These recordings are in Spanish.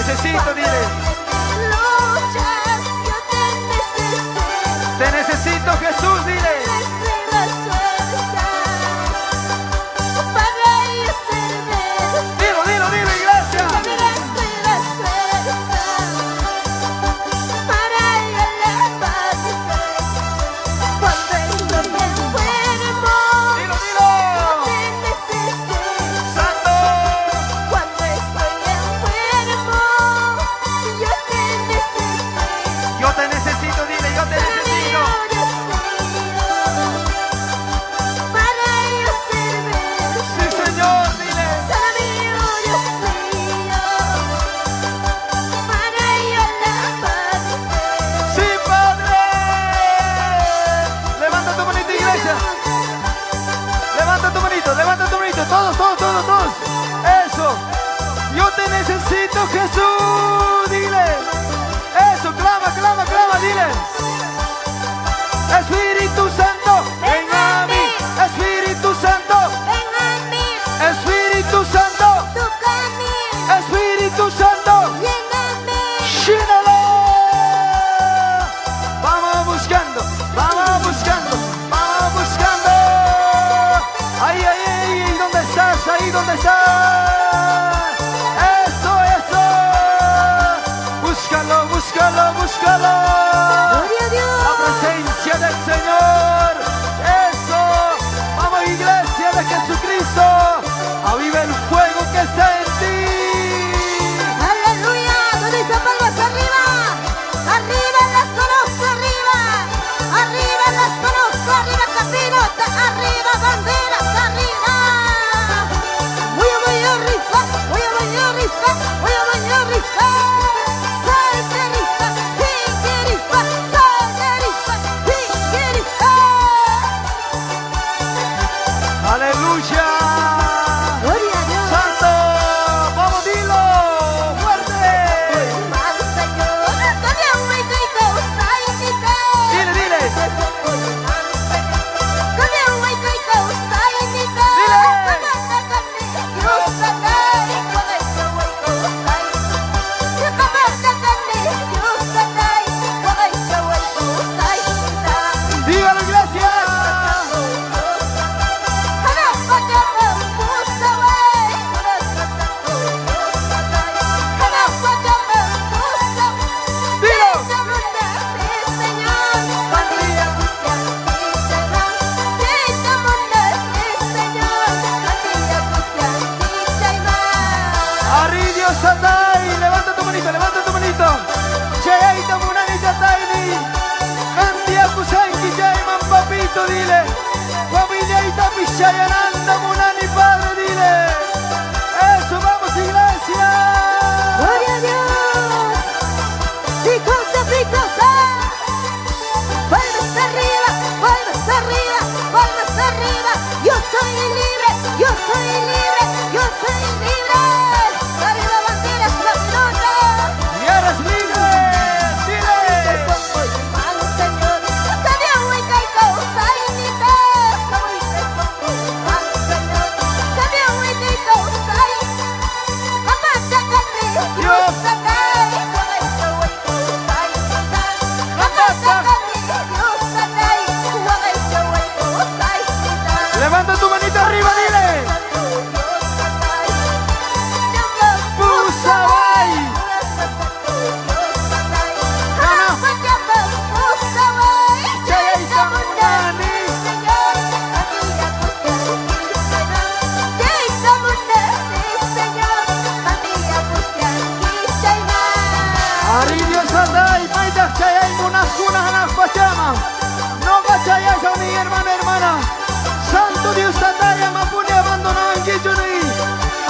necesito, dile. Luchas, yo te necesito. Te necesito, Jesús, dile. Recibas fuerza para yo servir. Dilo, dilo, dilo, iglesia. Recibas fuerza para yo alabarte. Cuando estoy enfermo, Dilo, dilo. te necesito. Santo. Cuando estoy enfermo, yo te necesito. Yo te necesito, dile, yo te necesito. Para yo servir. Sí, Señor, dile. Sana mío, Dios mío, para yo alabarte. Sí, Padre. Levanta tu manito, iglesia. Levanta tu manito, levanta tu manito. Todos, todos, todos, todos. Eso. Yo te necesito, Jesús. Dile. Eso, clama, clama, clama, dile. Espíritu Santo, ven a mí. Espíritu Santo, Ven a mí, Espíritu Santo, toca a mí, Espíritu Santo. lléname. ¡Llénalo! Vamos buscando, vamos buscando, vamos buscando. Ahí, ahí, ahí, ¿dónde estás? Ahí, ¿dónde estás? Eso, eso. Búscalo, búscalo, búscalo. Gloria a Dios. La presencia del Señor. Eso. Vamos, iglesia de Jesucristo. Aviva el fuego que está en ti. Aleluya, ¿dónde están palmas arriba? Arriba las conozco, arriba. Arriba las conozco, arriba caminos, arriba banderas, arriba. Voy a rifar, voy a rifar, voy a rifar. Sal que rifa, fin que rifa, sal que rifa, fin que rifa. Aleluya. Gloria a Dios. Santo, vamos, dilo, fuerte. Mal Señor, todavía muy rico, sainita. Dile, dile. Todavía muy rico, sainita. Dile. Pagata kami, Diyos atay, wala siya waiko say. Pagata kami, Diyos atay, wala siya waiko say. Dígalo, iglesia. Hanap ka ng pusaway, wala sa tato, Diyos atay. Hanap ka ng pusaway. Dilo. Arridio Satai, levanta tu manito, levanta tu manito. Cheita Munani Sataini. Cantia Kusanki Jaiman papito, dile. Familiaita Pishayananda Munani padre, dile. Eso, vamos, iglesia. Gloria a Dios. Ricosa, ricosa. Palmas arriba, palmas arriba, palmas arriba. Yo soy libre, yo soy libre, yo soy libre. Arriba banderas, caminotas. Y eres libre, dile. Soy malo, Señor. Todavía muy caigo, sainita. Soy malo, Señor. Todavía muy caigo, sainita. Mamá, sácame, Dios, sácame. Con esto voy con sainita. Mamá, sácame, Dios, sácame. Con esto voy con sainita. Levanta tu manito arriba, dile. Pusaway. Cheita Munani. Arridio Satai, Maitas Chayay Munas Kunas Anas Pachama. No cachayas a mi hermana, hermana. Santo Dios Satai, Amapuni abandonado en Kichuni.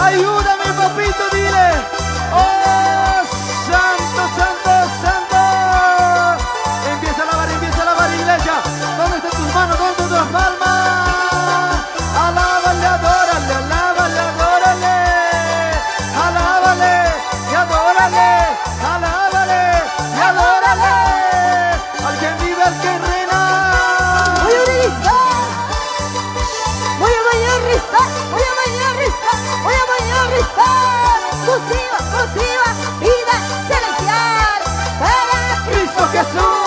Ayúdame, papito, dile. Oh, santo, santo, santo. Empieza a lavar, iglesia. ¿Dónde están tus manos? ¿Dónde están tus palmas? Alábale, adórale, alábale, adórale. Alábale y adórale. Alábale y adórale. Al que vive, al que reina. Jesús.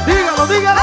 Dilo, dilo.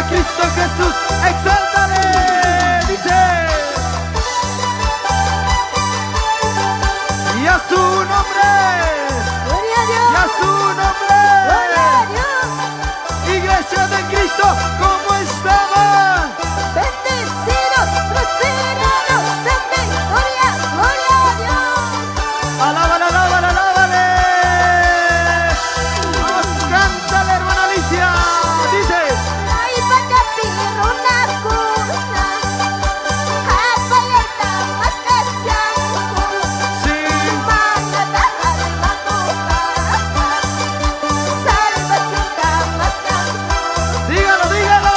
Cristo Jesús, exáltale, dice. Y a su nombre, Gloria a Dios. y a su nombre. Gloria a Dios. Iglesia de Cristo, ¿cómo estaba? Bendecidos, prosperados en victoria. Gloria a Dios. Alábale, alábale, alábale. Vamos, cántale, hermana Alicia. Dice. Ay, pagapiro na kuna. Hapayata makasyangku. Sí. Mga dahal makuha. Salvat yung damat ng Dígalo, dígalo.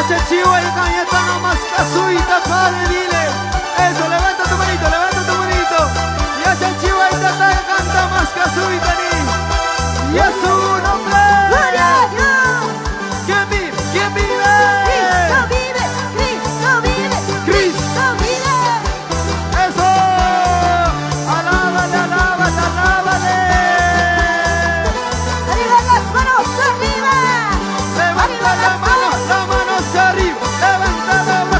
se chiva y cañetano más casuita, padre, dile. Eso, levanta tu manito, levanta tu manito. Ya se chiva y canta más casuita, ni. Y a su nombre. Gloria a Dios. ¿Quién vive? ¿Quién vive? Cristo vive, Cristo vive, Cristo vive. Eso. Alábale, alábale, alábale. Arriba las manos, arriba. Levanta la mano hacia arriba. Levanta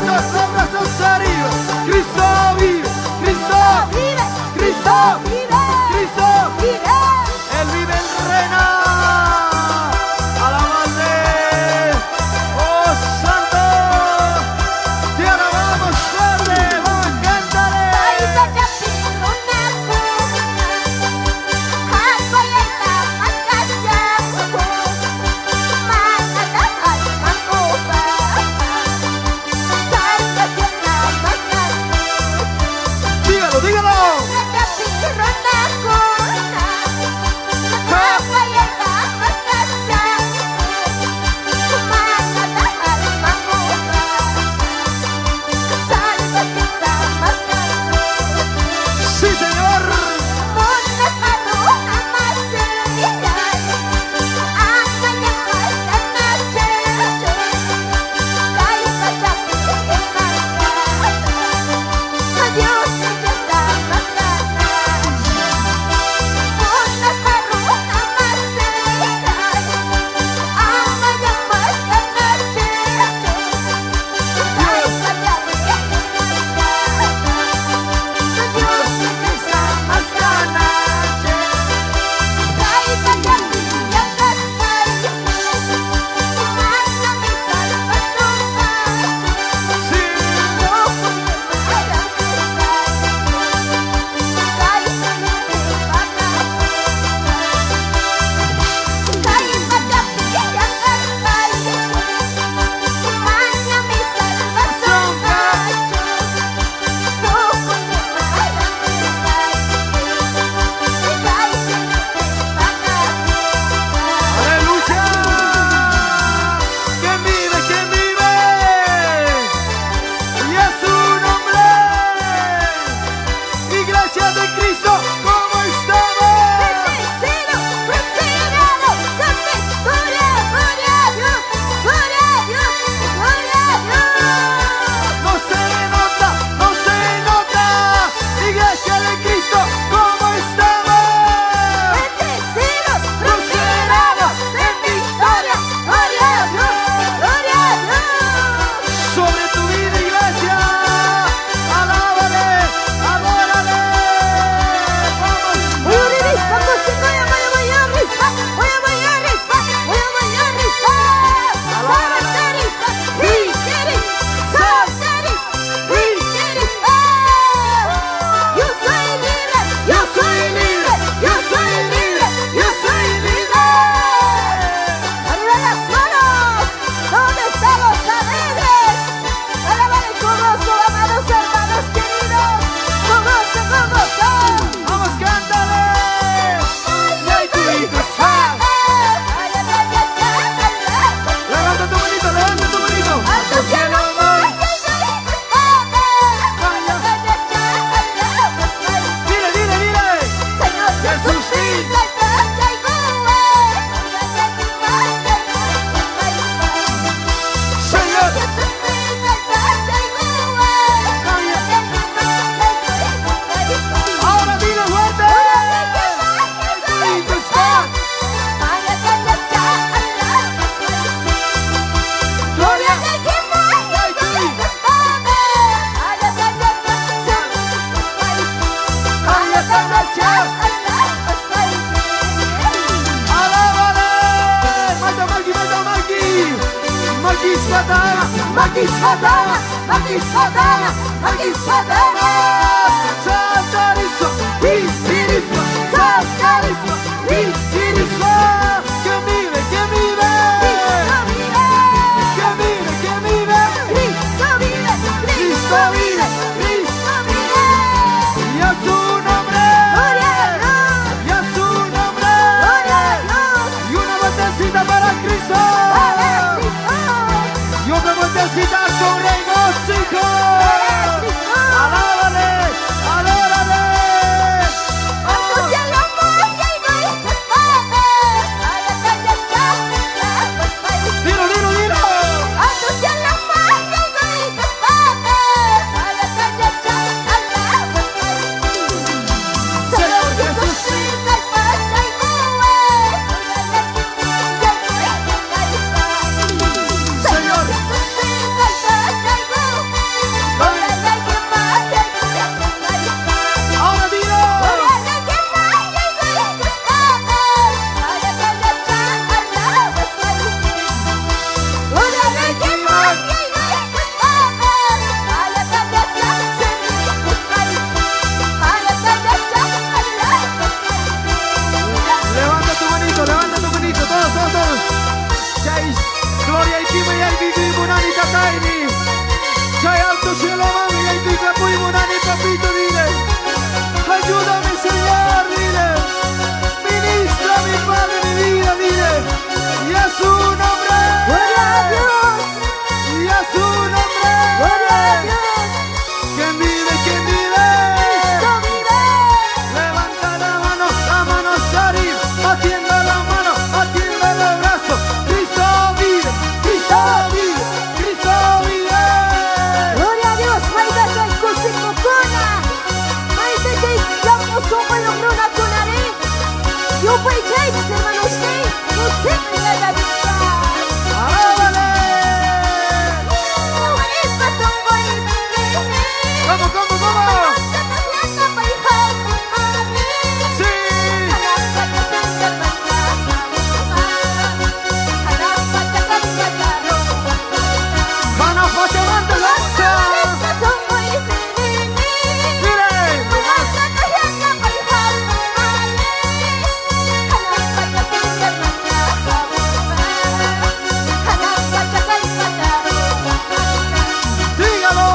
los brazos arriba. Cristo vive, Cristo Vive, Cristo vive, Cristo. vive. Él vive, Él reina. Alabate. Oh Santo. Te alabamos, Padre. Vamos, cántale. Dígalo, dígalo. Sí, Señor. Aleluya. ¿Quién vive? ¿Quién vive? Y a su nombre. Iglesia de Cristo, ¿cómo estamos? No se nota, no se nota. Iglesia de Cristo, ¿cómo estamos? Considerados en victoria. Sobre tu vida, iglesia. Alábale, adórale. Vamos. Yo soy libre, yo soy libre, yo soy libre. ¡Arriba las manos! ¿Dónde están los alegres? ¡Alábale con gozo, amados hermanos queridos! ¡Con gozo, con gozo! Vamos, cántale. Y ahí tu hijo está. Levanta tu manito, levanta tu manito. ¡Alto cielo, voy! Dile, dile, dile. Señor Jesús, Señor. Ahora dile fuerte. Hijo está. Gloria. Ay, tu hijo. Ay, esta noche. Alábale. Mata Maki, mata Maki. Maki Satana, Maki Satana, Maki Satana, Maki Satana. Satanismo, Irismo, Satanismo, Irismo. ¿Quién vive? ¿Quién vive? ¿Quién vive? ¿Quién vive? Cristo vive, Cristo vive. Y a su nombre. Y a su nombre. Y una vueltecita para Cristo. Y otra vueltecita. ¿Cómo, cómo, cómo? Sí. Van a Pachamanta, lanza. Mire. Dígalo.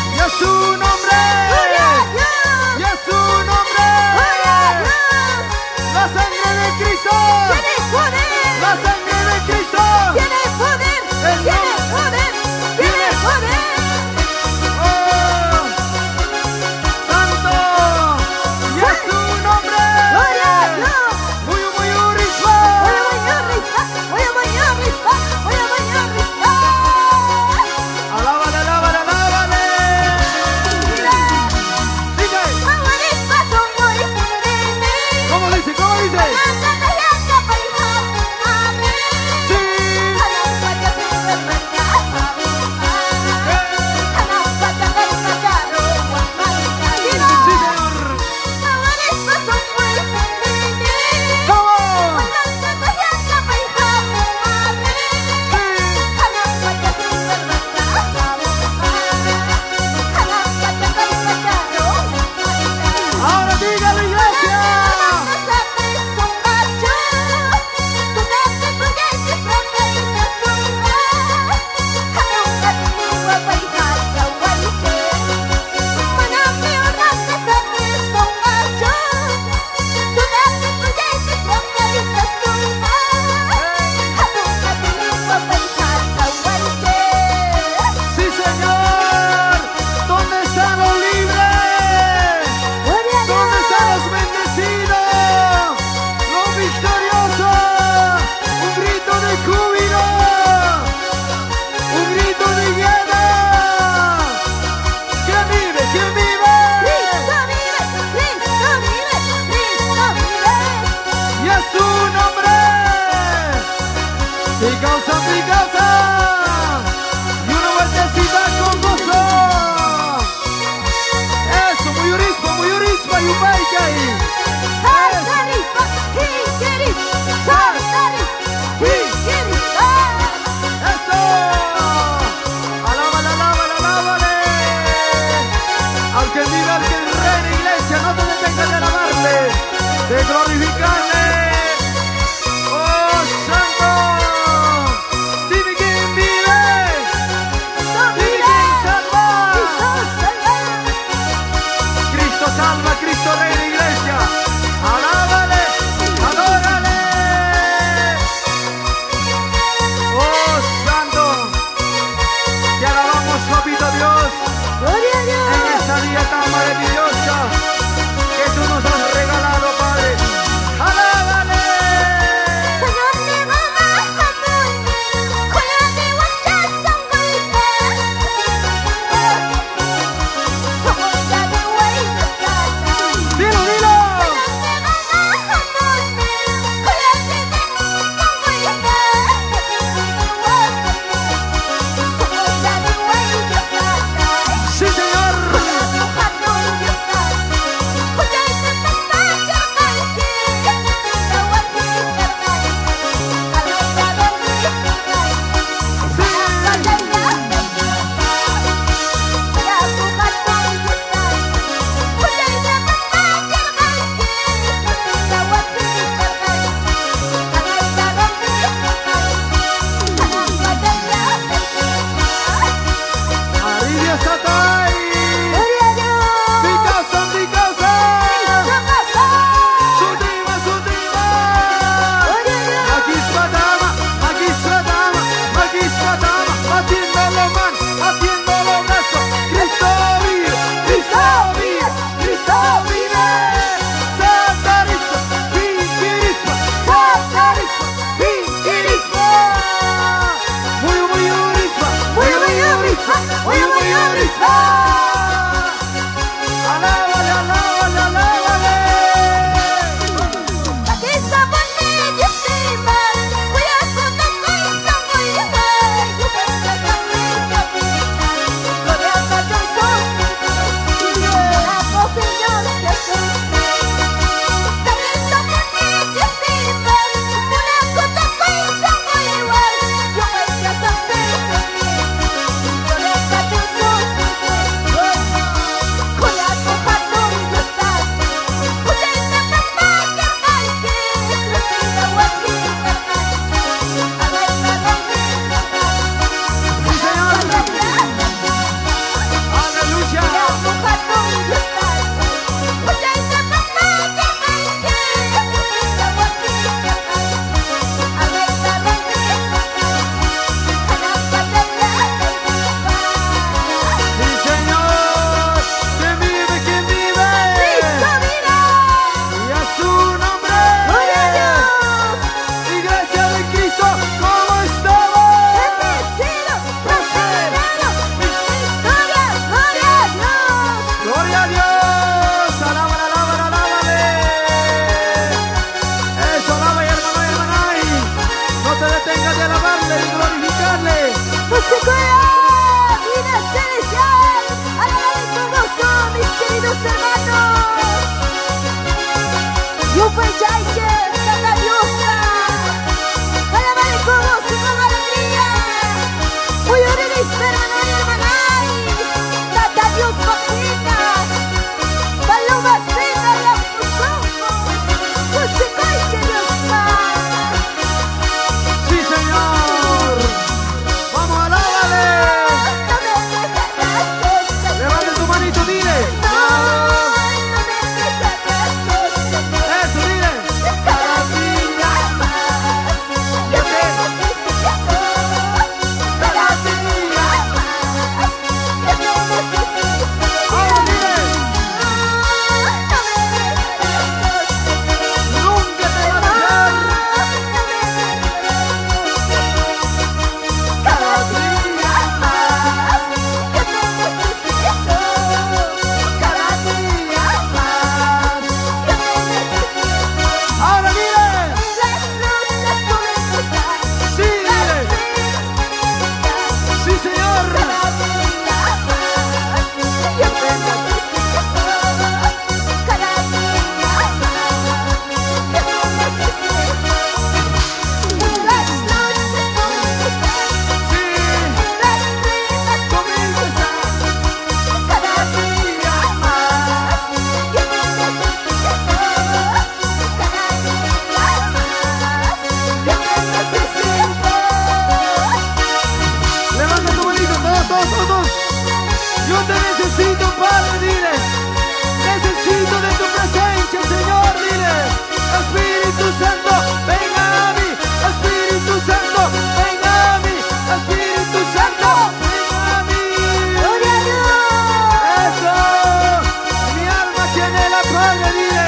Y a su nombre. Y a su nombre. La sangre de Cristo. La sangre de Cristo. Tiene poder, tiene poder, tiene poder. Oh, Santo. Y a su nombre. Gloria a Dios. Muy, muy, rispa. Alábale, alábale, alábale. Dice. ¿Cómo dice? ¿Cómo dice? Sí. Sí, señor. ¿Cómo? Ahora dígalo, iglesia. Yupaychayche, Tata Diosa. Alabale con gozo y con alegría. Muy ordenis, hermano y hermanay. Tata Dios Bajina. Paloma Sena, la Fusongo. Pusikoyche, Dios más. Sí, Señor. Vamos, alábale. No me dejarás, Señor. Levanta tu manito, dile. No me dejarás, Señor. Eso, dile. Cada día más. Yo te necesito. Cada día más. Yo te necesito. Ahora dile. No me dejarás, Señor. Nunca te va a dejar. Cada día más. Yo te necesito. Cada día más. Yo te necesito. Ahora dile. Las luchas comenzarán. Sí, dile. Sí, Señor. Cada día más. Yo te necesito. Cada día más. Yo te necesito. Las luchas comenzarán. Sí. Las risas comenzarán. Cada día más. Yo te necesito. Cada día más. Yo te necesito. Levanta tu manito, todos. Yo te necesito, Padre, dile. Necesito de tu presencia, Señor, dile. Espíritu Santo, venga a mí. Espíritu Santo, venga a mí. Espíritu Santo, venga a mí. Gloria a Dios. Eso. Mi alma tiene la Padre, dile.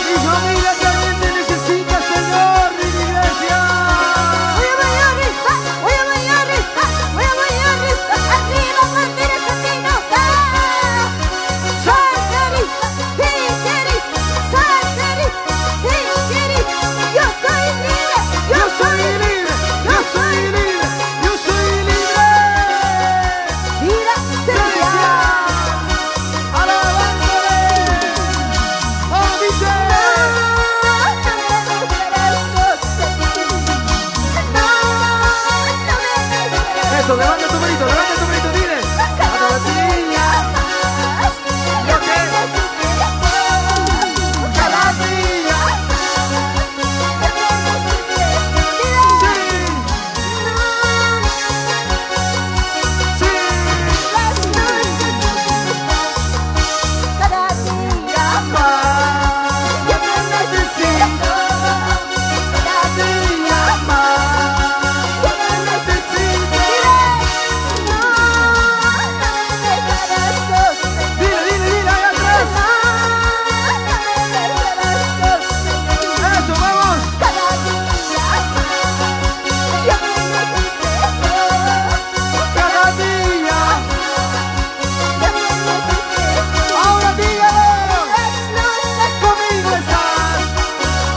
Mi familia también te necesita, Señor, de mi iglesia. Voy a bailar esta, voy a bailar esta, voy a bailar esta. Arriba bandera caminota. Salterita, pincherita, salterita, pincherita. Yo soy libre, Yo soy libre, yo soy libre, yo soy libre. Mira, Iglesia, alabándole. Oh, dice. Eso, levanta tu manito, dile. Cada día, yo te cada día. Sí, sí. Cada día Más, yo te necesito. Cada día más. yo te necesito. No me dejarás sola. Dile, allá atrás. No me dejarás sola. Eso, vamos. Cada día yo te necesito. Cada día. Yo te necesito. Ahora dígalo. Las luchas Conmigo estás,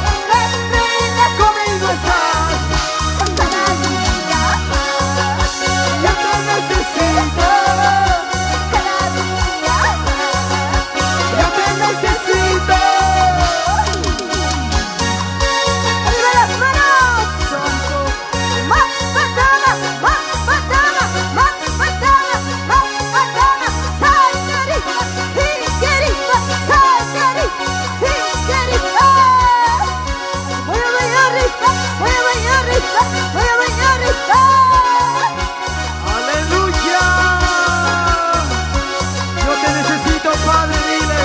y las penas conmigo estás. cada día más. Yo te necesito, Cada día más. yo te necesito. ¡Arriba las manos! ¡Más patada! ¡Más patada! ¡Más patada! ¡Más patada! ¡Salterita! ¡Hincherita! ¡Salterita! ¡Hincherita! Voy a bailar esta, voy a bailar esta, voy a bailar esta. Aleluya. Yo te necesito, Padre, dile.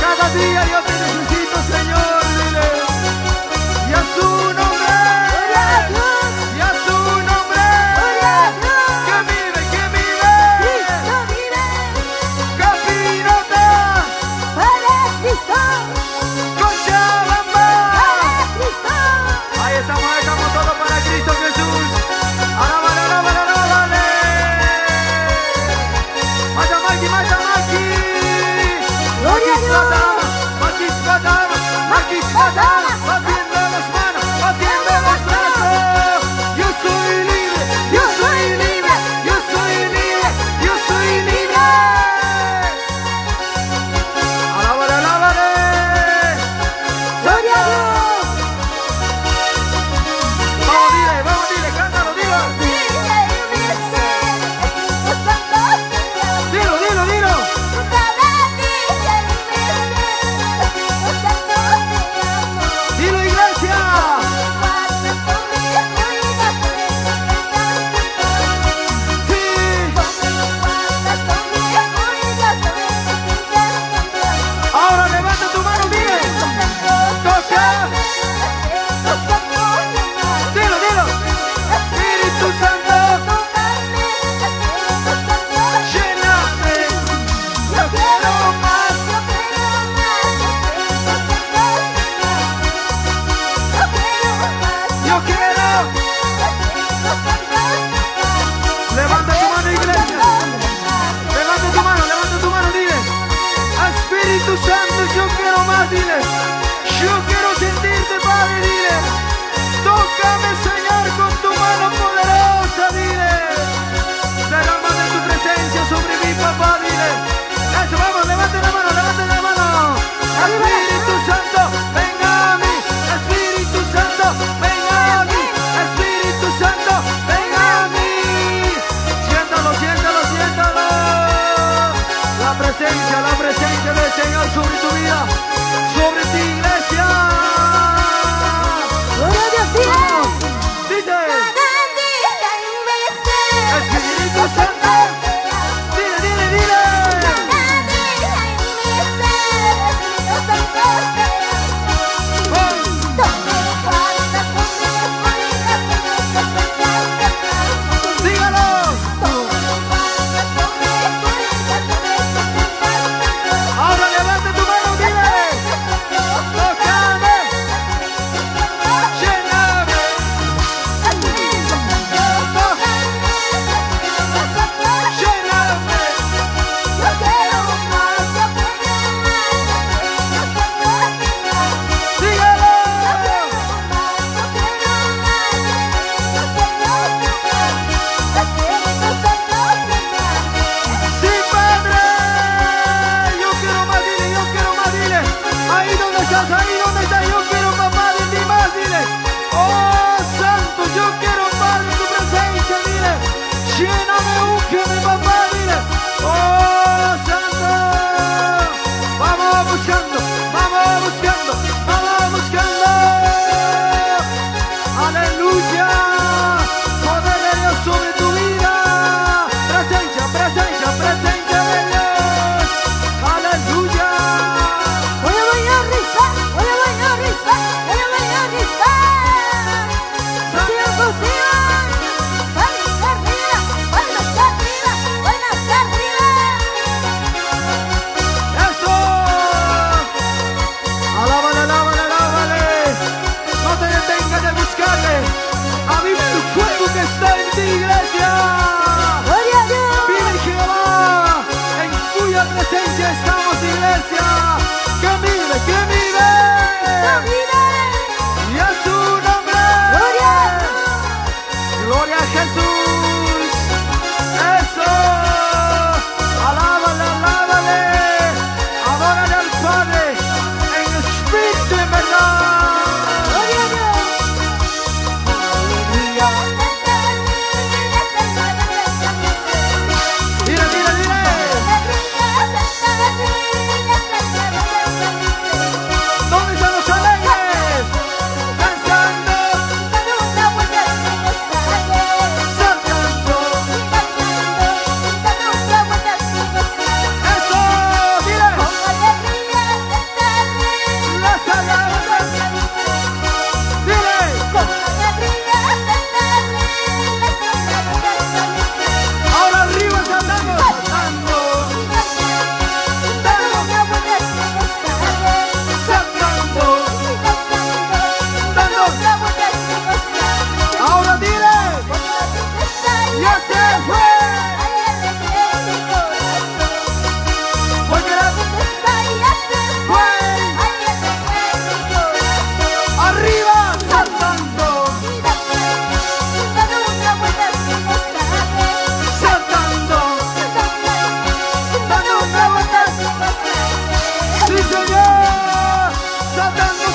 Cada día yo te necesito, Señor, dile. Y a su nombre. ¡Gloria a Dios! Y a su nombre. ¡Gloria a Dios! Que vive, que vive. ¡Cristo vive! Capinota. ¡Para Cristo! Cochabamba. ¡Para Cristo! Ahí estamos todo para Cristo Jesús. Alábale, alábale, alábale. Matamaki, matamaki. ¡Gloria a Dios! Makis Patama, Makis Patama. Batiendo las manos, batiendo los brazos. Yo soy libre, yo soy libre, yo soy libre, yo soy libre. Alábale, alábale.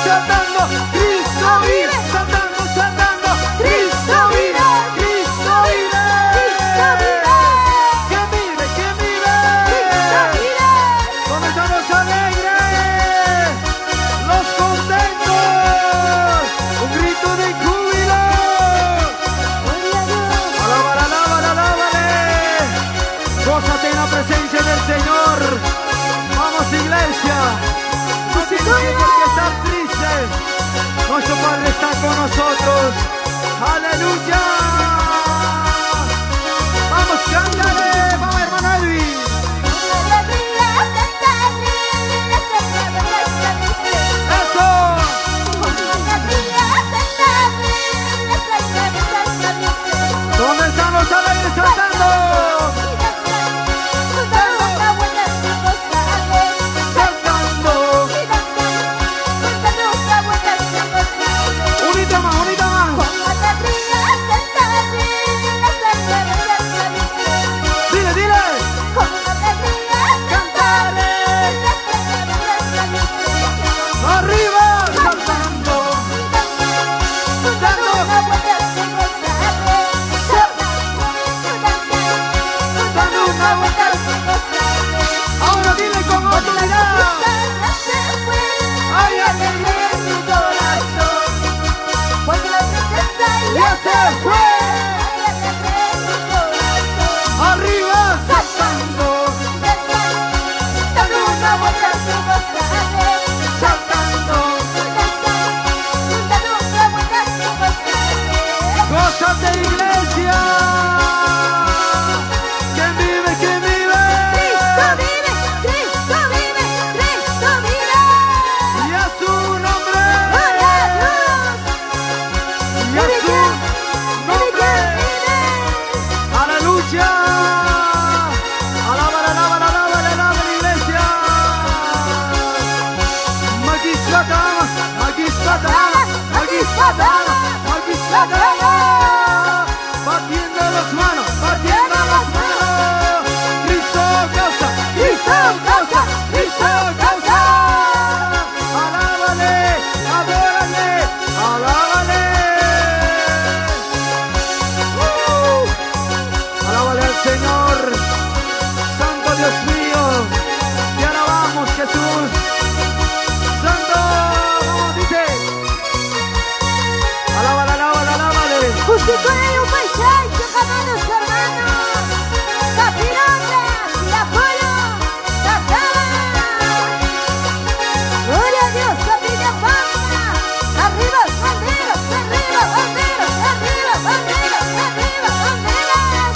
saltando, Cristo vive, saltando, saltando, Cristo vive, Cristo vive, Cristo vive. que vive, que vive. Cristo vive. ¿Dónde están los alegres? Los contentos. Un grito de júbilo. Gloria a Dios. Alábala, alábala, alábale. Gózate en la presencia del Señor. Vamos, iglesia. No tienes que por qué estar triste. Nuestro Padre está con nosotros. Aleluya. Vamos, cántale. Vamos, hermano Edwin. Alegría, cantarle, Eso. ¿Dónde están los alegres saltando? Saltando. Unita más, unita más. Dile, dile. Cantaré. Arriba. Saltando. Dando una vuelta. Ahora dile con autoridad. Hay alegría en mi corazón. Ya se fue. Arriba. Saltando. Dando una vuelta. Saltando. Gózate, iglesia. ¿Quién vive? ¿Quién vive? Cristo vive, Cristo vive, Cristo vive. Y a su nombre. Gloria a Dios. Y a su nombre. Aleluya. Alábala, alábala, alábala, alábala, iglesia. Magislatama, magislatama, magislatama, magislatama. Batiendo las manos, batiendo las manos. Cristo causa, Cristo causa, Cristo causa. Alábale, adórale, alábale. Alábale al Señor. Santo Dios mío, te alabamos, Jesús. Santo, vamos, dice. Alábale, alábale, alábale. Justifique un paisaje, hermanos, hermanos. Capirota, Apolo, Tataba. Gloria a Dios, arriba, palma. Arriba, banderas, arriba, banderas, arriba, banderas, arriba, banderas.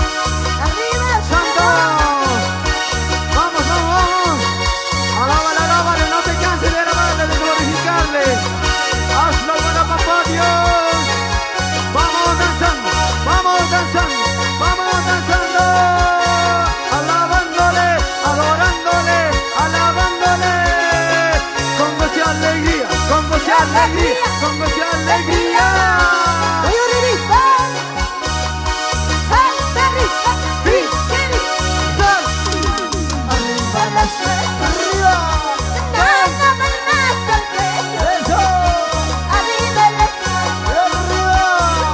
Arriba, Santo. Vamos, vamos, vamos. Alábale, alábale, no te canses de alabarle, de glorificarle. Hazlo para papá Dios. Vamos danzando, vamos danzando, vamos danzando. Alabándole, adorándole, alabándole. Con gozo y alegría, con gozo y alegría, con gozo y alegría. voy a revista. Santa Rita, Arriba, arriba las manos. arriba. Nada más al pecho. Eso, Arriba las manos. arriba,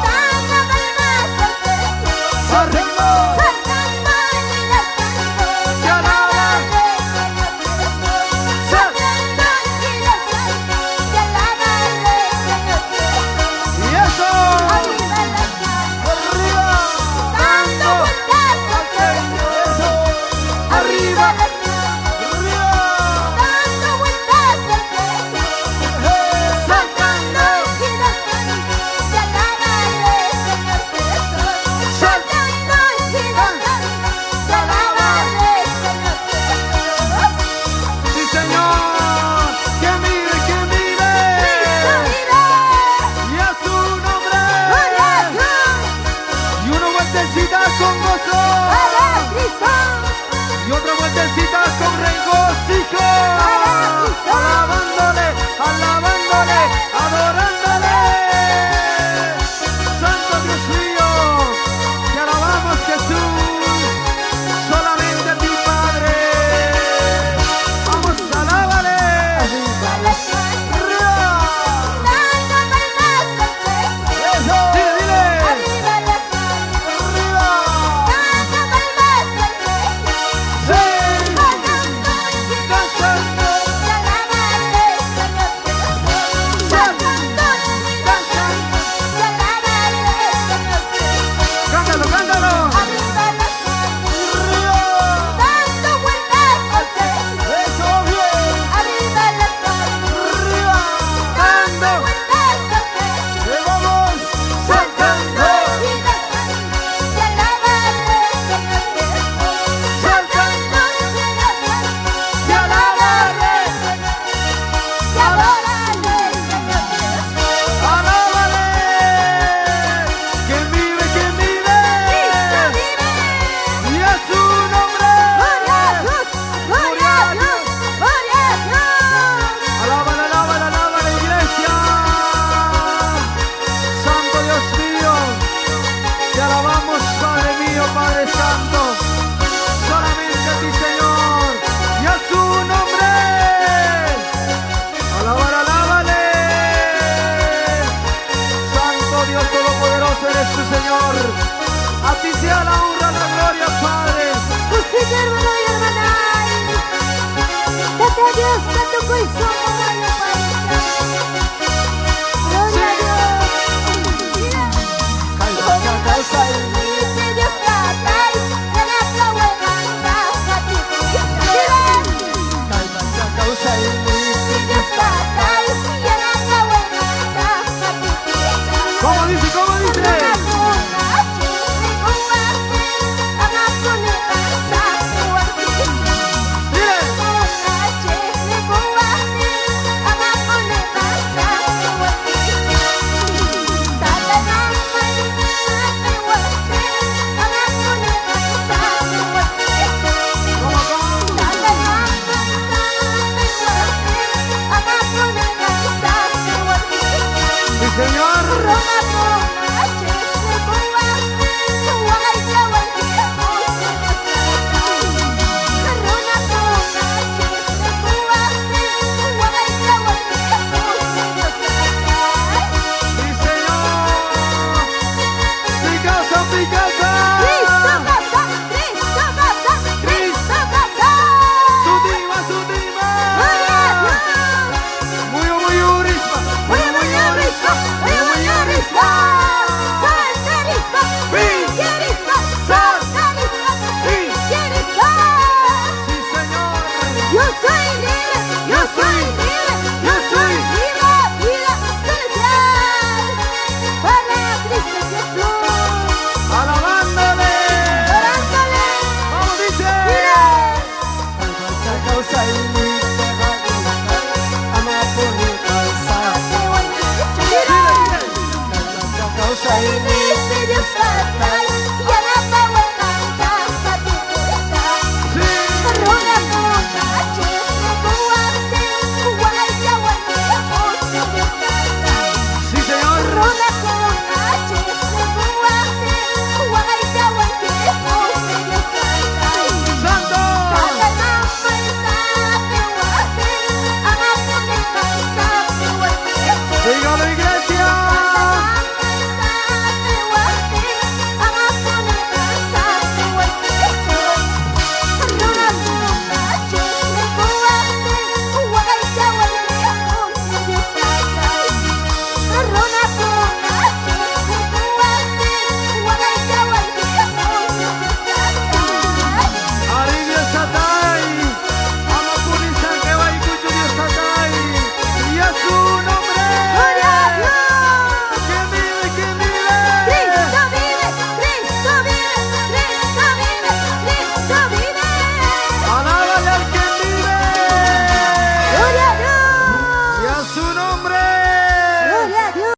Nada más al pecho. arriba. Saltando y danzando. Te alaban. Saltando y danzando. Te alabaré, Señor Jesús. Y eso, Arriba las manos. arriba, Dando vueltas al pecho. eso, Arriba arriba, las manos. arriba. Dando vueltas al pecho. Saltando y danzando. Te alabaré, Señor Jesús. Saltando y danzando. Te alabaré, Señor Jesús. Sí, Señor, que vive, que vive. Cristo vive. Y a su nombre. Gloria a Dios. Y una vueltecita con gozo. Para Cristo. Y otra vueltecita con regocijo. Para Cristo. Alabándole, alabándole, adorando.